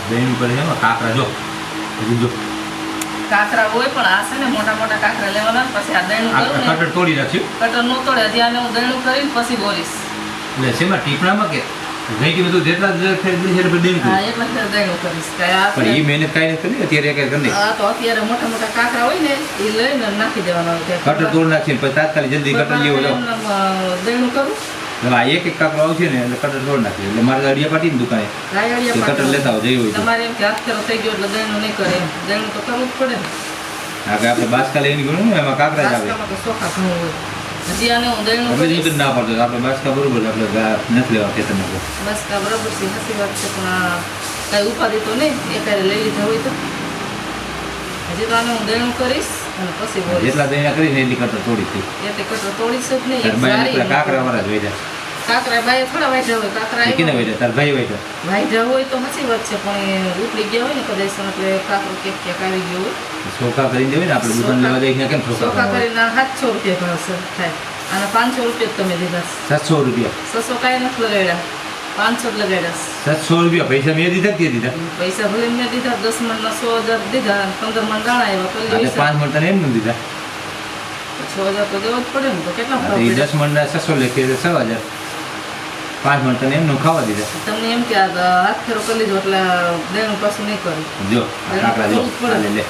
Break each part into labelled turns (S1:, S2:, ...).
S1: દહીં કરે છે કાકરા જો હજી જો
S2: કાકરા હોય પણ આ છે ને મોટા મોટા કાકરા લેવાના પછી આ દહીંનું કરું ને
S1: કટર તોડી નાખ્યું
S2: કટર નો તોડે ત્યાં હું દહીંનું કરીને પછી બોલીશ
S1: એટલે શેમાં ટીપણામાં કે ઘણી બધું જેટલા ખરીદી છે એટલે દહીં
S2: હા એટલે ફેર દહીંનું કરીશ
S1: પણ એ મહેનત કાંઈ નથી કરી અત્યારે કઈ કરી
S2: હા તો અત્યારે મોટા મોટા કાકરા હોય ને એ લઈને નાખી દેવાના હોય
S1: કટર તોડ નાખીને પછી તાત્કાલિક જલ્દી કટર લેવો જાવ
S2: દહીંનું કરું
S1: આ એક કાકરો આવશે ને એટલે કટર તોડ નાખીએ એટલે મારે અડિયા પાટી ને દુકાને કટર લેતા આવો જઈ હોય
S2: તમારે એમ કે હાથ ફેરો થઈ ગયો એટલે દહીંનું નહીં કરે એમ દહીંનું તો કરવું જ પડે ને
S1: આગળ આપણે બાસકા લઈને ગયું ને એમાં કાકરા જ આવે
S2: તો ચોખા ઘણું હોય હજી આને હું દહીંનું
S1: હવે જ ના પડતો આપણે બાસકા બરોબર આપણે નથી લેવા ખેતરમાં
S2: બસ કા બરાબર છે હસી વાત છે પણ આ કાંઈ ઉપાધિ તો નહીં એકારે લઈ લીધા હોય તો હજી તો આને હું દહીંનું કરીશ અને પછી બોલીશ
S1: જેટલા દહીં કરીને એટલી કટર તોડી હતી
S2: એટલે કટર તોડીશ જ નહીં એક સારી
S1: કાકરા વાળા જ વૈધા
S2: કાકરા બાય થોડા વાઈટા હોય કાકરા
S1: કીને વૈધા તાર ભાઈ વૈધા
S2: વાઈટા હોય તો હસી વાત છે પણ એ ઉપડી ગયા હોય ને કદાચ એટલે કાકરો ક્યાંક આવી ગયો હોય
S1: ચોખા કરીને દેવાય ને આપણે દુકાન લેવા જઈને કેમ
S2: ચોખા
S1: ચોખા
S2: કરીને 700 રૂપિયા ભાવ સર થાય અને 500 રૂપિયા તમે દીધા
S1: 700 રૂપિયા
S2: 600 કાંઈ નથી લગાડ્યા 500 જ લગાડ્યા
S1: 700 રૂપિયા પૈસા મેં દીધા કે દીધા
S2: પૈસા ભલે મેં દીધા 10 મણના 100,000 દીધા 15 મણ દાણા આવ્યા
S1: અને 5 મણ તને એમ નથી દીધા
S2: 6,000 તો દેવો જ પડે ને તો કેટલા ભાવ
S1: એ
S2: પડે?
S1: 10 મણના 600 લેખે 6,000 5 મણ તને એમનું ખાવા દીધા
S2: તમને એમ કે આ હાથ ફેરો કરી લીધો એટલે દેણું પાછું નહીં કર્યું
S1: જો આ કાકડા જો આ લે લે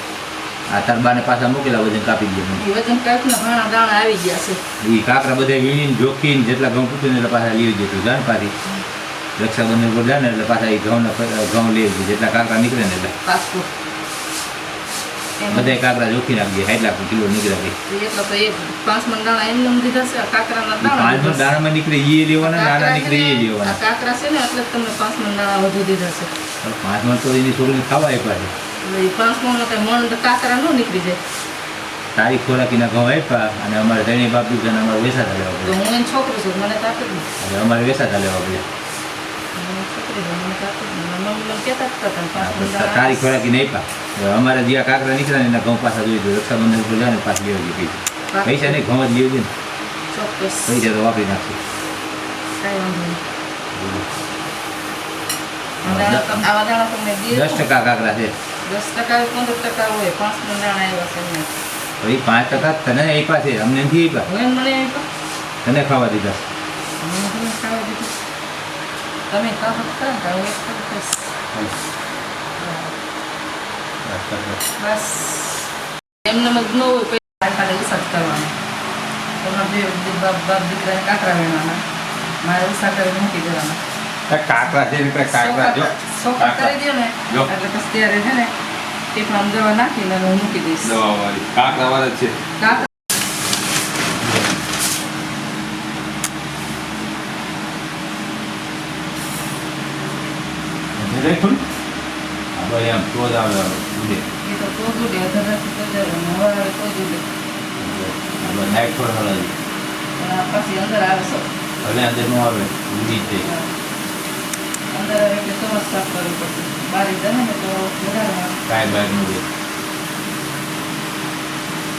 S1: આ તાર બાને પાછા મૂકેલા વજન કાપી ગયા
S2: એ વજન કાપીને ઘણા દાણા આવી ગયા છે
S1: એ કાકડા બધા વીણીને જોખીને જેટલા ઘઉં પૂછ્યું એટલે પાછા લઈ જતું જાણ પાછી રક્ષાબંધન પર જાય ને એટલે પાછા એ ઘઉં લઈ જાય જેટલા કાકડા નીકળે ને એટલે
S2: પાસપોર્ટ
S1: બધા કાકડા જોખી નાખી દે 60 કિલો નીકળે
S2: એટલે તો એ 5 મણ દાણા એમને એમ દીધા છે કાકરાના દાણા
S1: 5 મણ દાણામાં નીકળે એ લેવાના નાના નીકળે એ
S2: આ
S1: લેવાના
S2: કાકરા છે ને એટલે જ તમને 5 મણ દાણા વધુ દીધા છે
S1: 5 મણ તો એની છોકરીને ખાવા આપ્યા છે
S2: એ 5 મણ તો મણ તો કાકરા નો નીકળી જાય
S1: તારી ખોરાકીના ઘઉં આપ્યા અને અમારે ધણી બાપુ છે અને અમારે વેસાતા લેવા
S2: તો
S1: પડે
S2: હું એની છોકરી છું મને તાકત નહીં
S1: હવે અમારે વેસાતા લેવા પડે
S2: મને છોકરી છે મને તાકત નહીં મમ્મી કહેતા જ હતા 5 મણ દાણા
S1: તારી ખોરાકી નહીં આપ્યા અમારે જ્યાં કાકરા નીકળે ને એના ઘઉં પાછા જોઈ દો રક્ષાબંધન ઉપર જાય ને પાછી લેવા જઈએ પૈસા નહીં ઘઉં જ લેવું જોઈએ ને
S2: ચોક્કસ
S1: પૈસા તો વાપરી નાખશું
S2: કાંઈ વાંધો નહીં આવા દાણા તમને દે
S1: 10% કાકરા છે
S2: 10% 15% હોય 5 મણ દાણા આવ્યા છે એમને
S1: તો એ 5% તને આપ્યા છે અમને નથી આપ્યા
S2: હું મને
S1: તને ખાવા દીધા
S2: તમે ખાવા દીધું તમે ખાવ ખરા કે હું એક ખાઈશ બસ એમને મત ન હોય પૈસા ખાતે ઉસાદ કરવાનો તમારે બે બાપ દીકરાને કાકરા વેણવાના મારે ઉસા કરી મૂકી દેવાના
S1: કાકરા છે ને કાકરા જો
S2: સોખા કરી દો ને
S1: જો.
S2: એટલે પછી ત્યારે છે ને ટીપામાં દવા નાખીને હું મૂકી દઈશ
S1: દવા વાળી કાકરા વાળા છે
S2: કાકરા
S1: એમ તો જ આવે ઉડે
S2: એ તો કોદું દે ધરથી તો જવાનું હવે કોદું દે
S1: આપણે નાઇટ પર હલાવી
S2: પણ આ પછી અંદર આવે છો
S1: ભલે અંદર નો આવે ઉડી જ જાય
S2: અંદર આવે એટલે સમજ સાફ કરવી પડશે બારી જમે ને તો વધારે આવે.
S1: કાંઈ બહાર ન ઉડે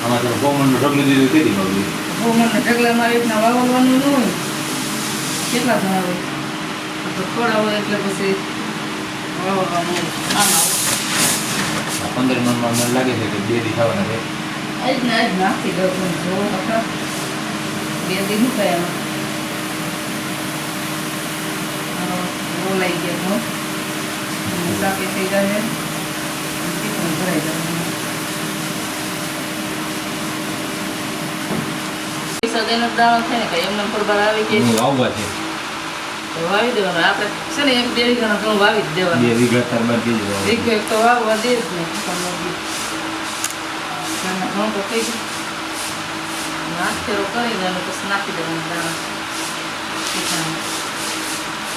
S1: આમાં તો કોમનનું ઢગલું દીધું કેટલી મળ્યું
S2: બહુ મને ઢગલામાં રીતના વાવવાનું ન હોય કેટલા જણા હોય તો થોડા હોય એટલે પછી વાવવાનું હોય આમાં
S1: 15 મણમાં મને લાગે છે કે 2 દી ખાવાના છે
S2: આજ ને આજ નાખી દઉં તમે જોવો તો ખરા 2 દી શું થાય એમાં રોલાઈ ગયા તો શાકે થઈ જાય ટીપણ ભરાઈ જાય પૈસા દઈને દાણો થાય ને કઈ એમને પરબાર આવી
S1: હું
S2: ગયા
S1: વાવવા છે
S2: તો વાવી દેવાનું આપણે છે ને 1-2 વીઘાના ઘઉં વાવી જ દેવાનું
S1: 2 વીઘા તારમાં થઈ જાય
S2: એક એક તો વાવવા દે જ નહીં ઘઉં તો થઈ ગયું નાખેરો કરીને અને પછી નાખી દેવાનું દાણા ટીપામાં.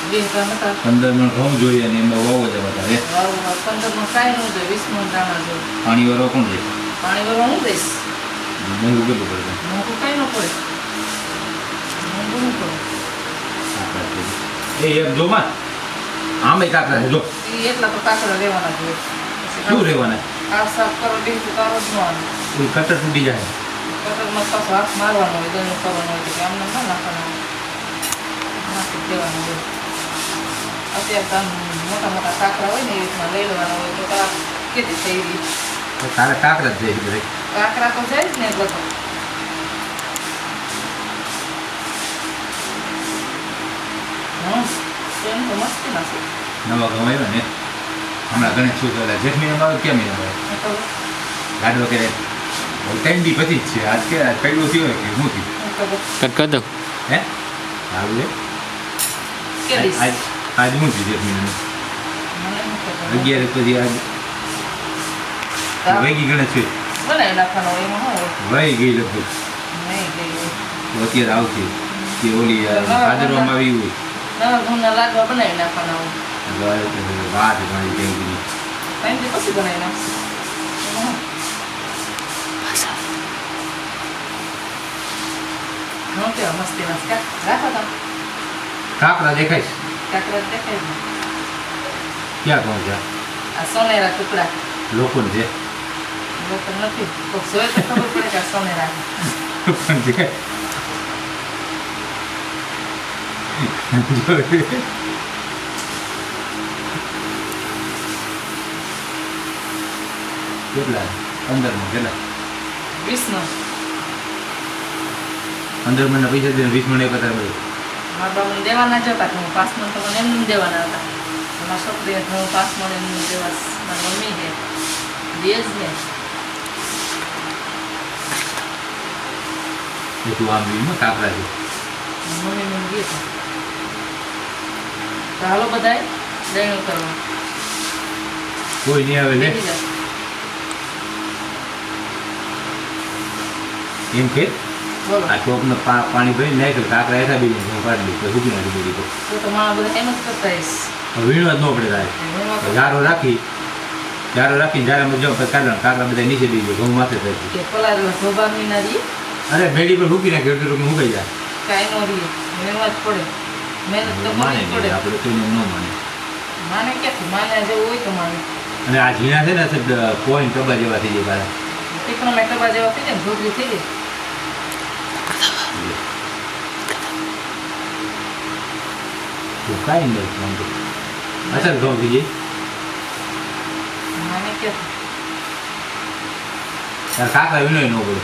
S2: 2 વીઘા હતા
S1: 15 મણ ઘઉં જોઈએ અને એમાં વાવવા જવા તારે
S2: વાવમાં 15 માં કાંઈ ન જોઈએ 20 મણ દાણા જોઈએ
S1: પાણી વાળો કોણ છે
S2: પાણી ભરવા હું દઈશ
S1: મોંઘું કેટલું પડે
S2: મોંઘું કાંઈ ન પડે મોંઘું ન પડે
S1: એ એમ જો માં આમે કાકરા છે જો
S2: એ એટલા તો કાકડા લેવાના જોઈએ પછી
S1: શું રહેવાના
S2: આ સાફ કરો બીજું તારો જ ન આવે
S1: કોઈ કટર તૂટી જાય
S2: કટરમાં પાછો હાથ મારવાનો હોય દહીં કરવાનો હોય તો આમને ના નાખવાનો નાખી દેવાનું હોય અત્યારે તો આમ મોટા મોટા કાંકરા હોય ને એ રીતના લઈ લેવાના હોય તો આ કેટલી થઈ રહી
S1: તો તારે કાંકરા જ જાય છે
S2: કાંકરા તો જાય જ ને એટલે તો એમ તો મસ્તી ના છે
S1: નવા ઘઉં આવ્યા ને હમણાં ગણેશ શું કહેવાય જેઠ મહિનામાં આવે ક્યાં મહિનામાં આવે ગાડો કરે ત્રણ દી પછી જ છે આજ કે પહેલું થયું હોય કે શું થયું
S3: કટ કરી દઉં
S1: હે સારું છે
S2: કેલી
S1: આજ આજ શું થયું જેઠ મહિનાનું 11 પછી આજ વહી ગણેશ છે
S2: બનાવી નાખવાનો હોય એમાં શું હોય
S1: વહી ગઈ લગભગ
S2: નહીં ગઈ હોય
S1: તો અત્યારે આવશે કે ઓલી ભાદરવામાં આવી હોય
S2: નવા ઘઉંના લાડવા બનાવી નાખવાના હોય
S1: વાત મારી કઈ કરી
S2: ટાઈમથી પછી બનાવી નાખશે એમાં શું? ઘઉં કેવા મસ્તી ના રાખો તમે
S1: કાંકરા દેખાય છે
S2: કાંકરા દેખાય ને
S1: ક્યાં કહું છે
S2: આ સોનેરા ટુકડા
S1: લોકોને છે
S2: લોકો નથી કોક જોઈ તો ખબર પડે કે આ સોનેરા
S1: પણ છે કેટલા 15 માં કેટલા
S2: 20 નો
S1: 15 મહિના પૈસા દે 20 મહિના કતાર બધું
S2: મારા બાબાને દેવાના જ હતા કે હું 5 મણ તો મને એમને દેવાના હતા મારા છોકરીએ હું 5 મણ એમને દેવા મારી મમ્મી છે દે જ ને
S1: એ તું આમ વીમાં કાંકરા છે
S2: મમ્મી મને દે તો હાલો બધાએ દયણું કરવા
S1: કોઈ નહીં આવે લે
S2: બેસી જાઓ.
S1: એમ કે
S2: બોલો
S1: આ ચોકને પાણી ભરી નાખ્યું કાંકરા એકા બી હું કાઢી લઉં તો સૂકી નાખી બધી
S2: તો મારા બધા એમ જ કરતા હઈશ
S1: વીણવા જ ન પડે તારે ગારો રાખીને જ્યારે અમે જાઓ પછી કાઢવાનું કાંકરા બધા નીચે દઈ જાય ઘઉં માથે થાય
S2: કે પલારેલા ધોબાની ના રહીએ
S1: અરે ભેડી પર મૂકી નાખે એટલે હું મુકાઈ જાય
S2: કાંઈ ન રહીએ મહેનત પડે મહેનત તો
S1: માને
S2: કરવી જ
S1: નહીં
S2: પડે
S1: આપણે કોઈને ન માને
S2: માને ક્યાંથી માને જેવું હોય તો માને
S1: અને આ ઝીણા છે ને સાહેબ પોઈન્ટ ટબા જેવા થઈ જાય પાછા
S2: ટીકણો ટબા જેવા થઈ જાય ને ઢોકળી થઈ જાય
S1: તો કાંઈ નહીં આમ તો અસર ઘઉં થઈ જાય
S2: માને ક્યાંથી
S1: તારે કાંકરા વીણો ન પડે